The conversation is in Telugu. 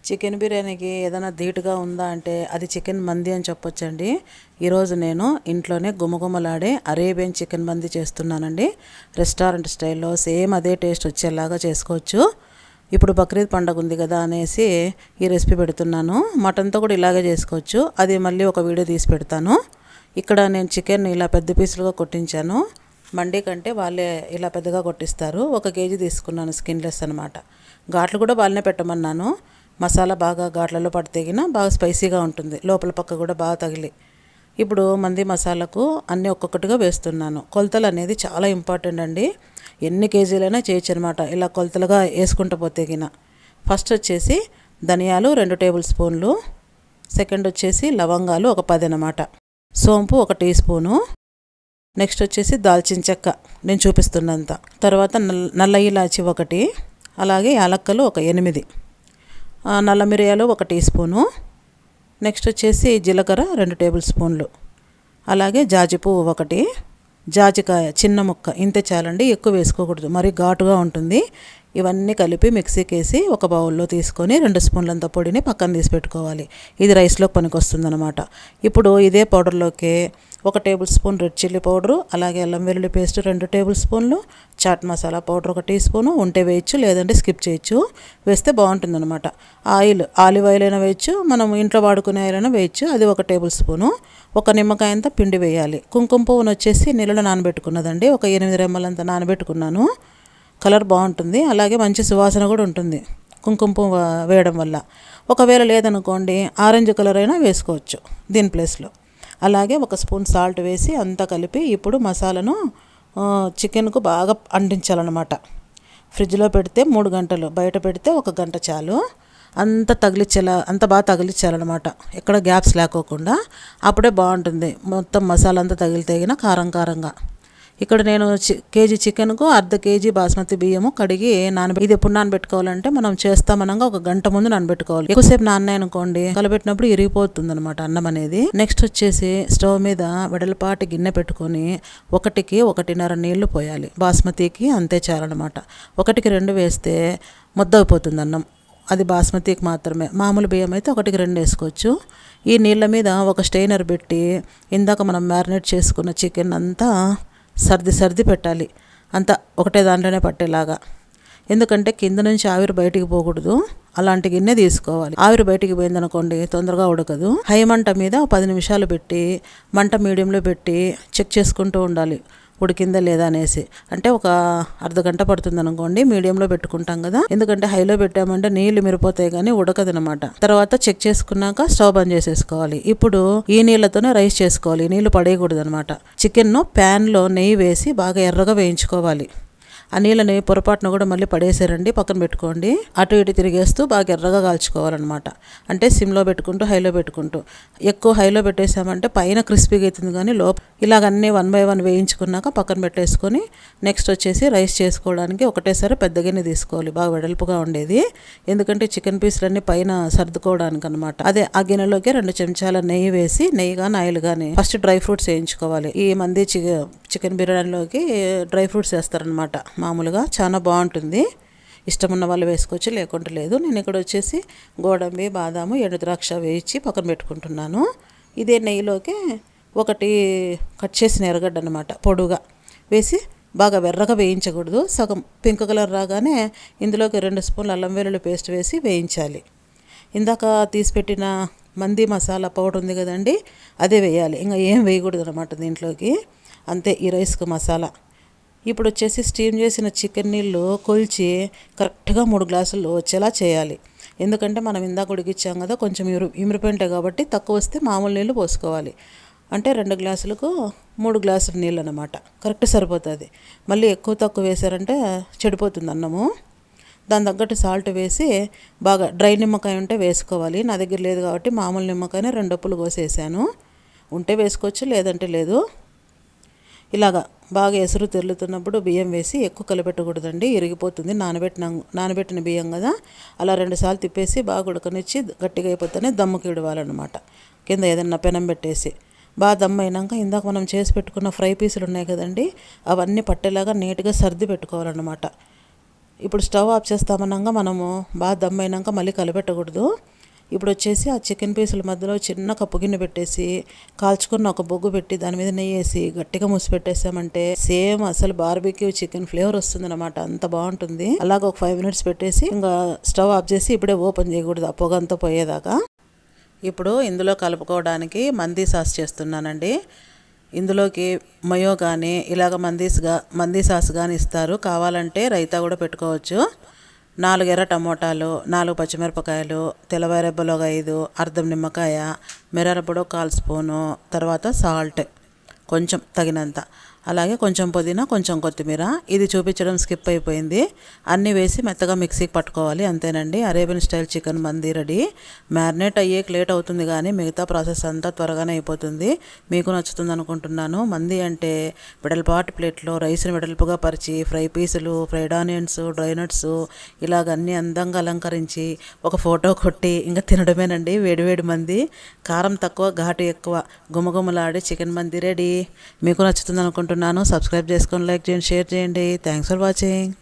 చికెన్ బిర్యానీకి ఏదైనా ధీటుగా ఉందా అంటే అది చికెన్ మంది అని చెప్పొచ్చండి. ఈరోజు నేను ఇంట్లోనే గుమగుమలాడే అరేబియన్ చికెన్ మంది చేస్తున్నానండి. రెస్టారెంట్ స్టైల్లో సేమ్ అదే టేస్ట్ వచ్చేలాగా చేసుకోవచ్చు. ఇప్పుడు బక్రీద్ పండుగ ఉంది కదా అనేసి ఈ రెసిపీ పెడుతున్నాను. మటన్తో కూడా ఇలాగే చేసుకోవచ్చు, అది మళ్ళీ ఒక వీడియో తీసి పెడతాను. ఇక్కడ నేను చికెన్ ఇలా పెద్ద పీసులుగా కొట్టించాను. మండీ కంటే వాళ్ళే ఇలా పెద్దగా కొట్టిస్తారు. 1 కేజీ తీసుకున్నాను, స్కిన్లెస్ అనమాట. ఘాట్లు కూడా వాళ్ళనే పెట్టమన్నాను. మసాలా బాగా ఘాట్లలో పడితేగిన బాగా స్పైసీగా ఉంటుంది, లోపల పక్క కూడా బాగా తగిలి. ఇప్పుడు మంది మసాలాకు అన్నీ ఒక్కొక్కటిగా వేస్తున్నాను. కొలతలు అనేది చాలా ఇంపార్టెంట్ అండి. ఎన్ని కేజీలైనా చేయొచ్చు అనమాట ఇలా కొలతలుగా వేసుకుంటూ పోతేగిన. ఫస్ట్ వచ్చేసి ధనియాలు 2 టేబుల్ స్పూన్లు, సెకండ్ వచ్చేసి లవంగాలు ఒక 10 అనమాట, సోంపు 1 టీ స్పూను, నెక్స్ట్ వచ్చేసి దాల్చిన చెక్క నేను చూపిస్తున్నంత, తర్వాత నల్ల ఇలాచి 1, అలాగే యాలక్కలు ఒక 8, నల్ల మిరియాలు 1 టీ స్పూను, నెక్స్ట్ వచ్చేసి జీలకర్ర 2 టేబుల్ స్పూన్లు, అలాగే జాజి పువ్వు 1, జాజికాయ చిన్న ముక్క, ఇంతే చాలండి, ఎక్కువ వేసుకోకూడదు, మరీ ఘాటుగా ఉంటుంది. ఇవన్నీ కలిపి మిక్సీకి వేసి ఒక బౌల్లో తీసుకొని 2 స్పూన్లంత పొడిని పక్కన తీసి పెట్టుకోవాలి. ఇది రైస్లోకి పనికొస్తుంది అనమాట. ఇప్పుడు ఇదే పౌడర్లోకి 1 tablespoon red chilli powder, అలాగే అల్లం వెల్లుల్లి పేస్ట్ 2 టేబుల్ స్పూన్లు, chaat masala powder 1 teaspoon, ఉంటే వేయచ్చు, లేదంటే స్కిప్ చేయొచ్చు, వేస్తే బాగుంటుంది అనమాట. ఆలివ్ ఆయిల్ అయినా వేయచ్చు, మనం ఇంట్లో వాడుకునే ఆయిల్ అయినా వేయచ్చు, అది 1 టేబుల్ స్పూను, 1 నిమ్మకాయ అంతా పిండి వేయాలి. కుంకుమ పువ్వును వచ్చేసి నీళ్ళలో నానబెట్టుకున్నదండి, ఒక 8 రెమ్మలంతా నానబెట్టుకున్నాను. కలర్ బాగుంటుంది, అలాగే మంచి సువాసన కూడా ఉంటుంది కుంకుమ పువ్వు వేయడం వల్ల. ఒకవేళ లేదనుకోండి ఆరెంజ్ కలర్ అయినా వేసుకోవచ్చు దీని ప్లేస్లో. అలాగే 1 స్పూన్ సాల్ట్ వేసి అంతా కలిపి ఇప్పుడు మసాలాను చికెన్కు బాగా అంటించాలన్నమాట. ఫ్రిడ్జ్లో పెడితే 3 గంటలు, బయట పెడితే 1 గంట చాలు. అంత బాగా తగిలించాలన్నమాట, ఎక్కడ గ్యాప్స్ లేకోకుండా. అప్పుడే బాగుంటుంది, మొత్తం మసాలా అంతా తగిలితేగిన కారంగా. ఇక్కడ నేను కేజీ చికెన్కు 1/2 కేజీ బాస్మతి బియ్యము కడిగి ఇది ఎప్పుడు నానబెట్టుకోవాలంటే మనం చేస్తామనగా 1 గంట ముందు నానబెట్టుకోవాలి. ఎక్కువసేపు నానబెట్టుకోండి, కలబెట్టినప్పుడు ఇరిగిపోతుంది అనమాట అన్నం అనేది. నెక్స్ట్ వచ్చేసి స్టవ్ మీద వెడల్పాటి గిన్నె పెట్టుకొని 1కి 1.5 నీళ్లు పోయాలి. బాస్మతికి అంతే చాలన్నమాట. 1కి 2 వేస్తే ముద్దైపోతుంది అన్నం, అది బాస్మతికి మాత్రమే. మామూలు బియ్యం అయితే 1కి 2 వేసుకోవచ్చు. ఈ నీళ్ళ మీద ఒక స్టెయినర్ పెట్టి ఇందాక మనం మ్యారినేట్ చేసుకున్న చికెన్ అంతా సర్ది పెట్టాలి, అంతా ఒకటే దాంట్లోనే పట్టేలాగా. ఎందుకంటే కింద నుంచి ఆవిరి బయటికి పోకూడదు, అలాంటి గిన్నె తీసుకోవాలి. ఆవిరి బయటికి పోయిందనుకోండి తొందరగా ఉడకదు. హై మంట మీద 10 నిమిషాలు పెట్టి మంట మీడియంలో పెట్టి చెక్ చేసుకుంటూ ఉండాలి ఉడికిందా లేదా అనేసి. అంటే ఒక అర్ధ గంట పడుతుంది అనుకోండి, మీడియంలో పెట్టుకుంటాం కదా, ఎందుకంటే హైలో పెట్టామంటే నీళ్లు మిరిపోతాయి కానీ ఉడకదనమాట. తర్వాత చెక్ చేసుకున్నాక స్టవ్ బంద్ చేసేసుకోవాలి. ఇప్పుడు ఈ నీళ్లతోనే రైస్ చేసుకోవాలి, నీళ్లు పడేయకూడదు అనమాట. చికెన్ను ప్యాన్లో నెయ్యి వేసి బాగా ఎర్రగా వేయించుకోవాలి. ఆ నీళ్ళని పొరపాటున కూడా మళ్ళీ పడేసారండి, పక్కన పెట్టుకోండి. అటు ఇటు తిరిగేస్తూ బాగా ఎర్రగా కాల్చుకోవాలన్నమాట. అంటే సిమ్లో పెట్టుకుంటూ హైలో పెట్టుకుంటూ. ఎక్కువ హైలో పెట్టేసామంటే పైన క్రిస్పీగా అవుతుంది కానీ ఇలాగన్నీ 1 బై 1 వేయించుకున్నాక పక్కన పెట్టేసుకొని నెక్స్ట్ వచ్చేసి రైస్ చేసుకోవడానికి ఒకటేసారి పెద్ద గిన్నె తీసుకోవాలి, బాగా వెడల్పుగా ఉండేది, ఎందుకంటే చికెన్ పీసులన్నీ పైన సర్దుకోవడానికి అనమాట. అదే ఆ గిన్నెలోకి 2 చెంచాల నెయ్యి వేసి, నెయ్యి కానీ ఆయిల్ కానీ ఫస్ట్ డ్రై ఫ్రూట్స్ వేయించుకోవాలి. ఈ మంది చికెన్ బిర్యానీలోకి డ్రై ఫ్రూట్స్ వేస్తారనమాట మామూలుగా, చాలా బాగుంటుంది. ఇష్టమున్న వాళ్ళు వేసుకోవచ్చు, లేకుంటే లేదు. నేను ఇక్కడ వచ్చేసి గోడంబి, బాదాము, ఎండు ద్రాక్ష వేయించి పక్కన పెట్టుకుంటున్నాను. ఇదే నెయ్యిలోకి 1 కట్ చేసిన ఎర్రగడ్డ అనమాట పొడుగా వేసి బాగా వెర్రగా వేయించకూడదు, సగం పింక్ కలర్ రాగానే ఇందులోకి 2 స్పూన్ల అల్లం వెల్లుల్లి పేస్ట్ వేసి వేయించాలి. ఇందాక తీసిపెట్టిన మంది మసాలా పౌడర్ ఉంది కదండి, అదే వేయాలి, ఇంకా ఏం వేయకూడదు అనమాట దీంట్లోకి. అంతే ఈ రైస్కు మసాలా. ఇప్పుడు వచ్చేసి స్టీమ్ చేసిన చికెన్ నీళ్ళు కొలిచి కరెక్ట్గా 3 గ్లాసులు వచ్చేలా చేయాలి. ఎందుకంటే మనం ఇందాక ఉడికిచ్చాం కదా, కొంచెం ఇమిరిపోయింటాయి కాబట్టి తక్కువ వస్తే మామూలు నీళ్ళు పోసుకోవాలి. అంటే 2 గ్లాసులకు 3 గ్లాసుల నీళ్ళు అనమాట, కరెక్ట్ సరిపోతుంది. మళ్ళీ ఎక్కువ తక్కువ వేసారంటే చెడిపోతుంది అన్నము. దాని తగ్గట్టు సాల్ట్ వేసి బాగా డ్రై నిమ్మకాయ ఉంటే వేసుకోవాలి. నా దగ్గర లేదు కాబట్టి మామూలు నిమ్మకాయని 2 ఉప్పులు కోసేసాను, ఉంటే వేసుకోవచ్చు, లేదంటే లేదు. ఇలాగా బాగా ఎసురు తెరులుతున్నప్పుడు బియ్యం వేసి ఎక్కువ కలపెట్టకూడదండి, ఇరిగిపోతుంది. నానబెట్టిన బియ్యం కదా, అలా 2 సార్లు తిప్పేసి బాగా ఉడకనిచ్చి గట్టిగా అయిపోతేనే దమ్ముకి ఇడవాలన్నమాట. కింద ఏదన్నా పెనం పెట్టేసి బాగా దమ్ అయినాక ఇందాక మనం చేసి పెట్టుకున్న ఫ్రై పీసులు ఉన్నాయి కదండి, అవన్నీ పట్టేలాగా నీట్గా సర్ది పెట్టుకోవాలన్నమాట. ఇప్పుడు స్టవ్ ఆఫ్ చేస్తామన్నాక మనము బాగా దమ్ అయినాక మళ్ళీ కలిపెట్టకూడదు. ఇప్పుడు వచ్చేసి ఆ చికెన్ పీసుల మధ్యలో చిన్న కప్పు గిన్నె పెట్టేసి కాల్చుకున్న ఒక బొగ్గు పెట్టి దాని మీద నెయ్యి వేసి గట్టిగా మూసి పెట్టేసామంటే సేమ్ అసలు బార్బిక్యూ చికెన్ ఫ్లేవర్ వస్తుంది అనమాట. అంత బాగుంటుంది. అలాగ ఒక 5 మినిట్స్ పెట్టేసి ఇంకా స్టవ్ ఆఫ్ చేసి ఇప్పుడే ఓపెన్ చేయకూడదు, ఆ పొగ అంతా పోయేదాకా. ఇప్పుడు ఇందులో కలుపుకోవడానికి మందీ సాస్ చేస్తున్నానండి. ఇందులోకి మయో కానీ ఇలాగ మందీ సాస్ కానీ ఇస్తారు. కావాలంటే రైతా కూడా పెట్టుకోవచ్చు. 4 ఎర్ర టమోటాలు, 4 పచ్చిమిరపకాయలు, తెల్లవాయి రెబ్బలు ఒక 5, అర్ధం నిమ్మకాయ, మిరపొడి 1/4 స్పూను, తర్వాత సాల్ట్ కొంచెం తగినంత, అలాగే కొంచెం పుదీనా, కొంచెం కొత్తిమీర. ఇది చూపించడం స్కిప్ అయిపోయింది. అన్నీ వేసి మెత్తగా మిక్సీకి పట్టుకోవాలి. అంతేనండి, అరేబియన్ స్టైల్ చికెన్ మందీ రెడీ. మ్యారినేట్ అయ్యేకి లేట్ అవుతుంది కానీ మిగతా ప్రాసెస్ అంతా త్వరగానే అయిపోతుంది. మీకు నచ్చుతుంది అనుకుంటున్నాను. మందీ అంటే వెడల్పాటి ప్లేట్లో రైస్ని వెడల్పుగా పరిచి ఫ్రై పీసులు, ఫ్రైడ్ ఆనియన్స్, డ్రై నట్స్ ఇలాగ అన్నీ అందంగా అలంకరించి ఒక ఫోటో కొట్టి ఇంకా తినడమేనండి. వేడివేడి మంది, కారం తక్కువ ఘాటు ఎక్కువ, గుమగుమలాడే చికెన్ మందీ రెడీ. మీకు నచ్చుతుంది అనుకుంటున్నాను. సబ్స్క్రైబ్ చేసుకొని లైక్ చేయండి, షేర్ చేయండి. Thanks for watching.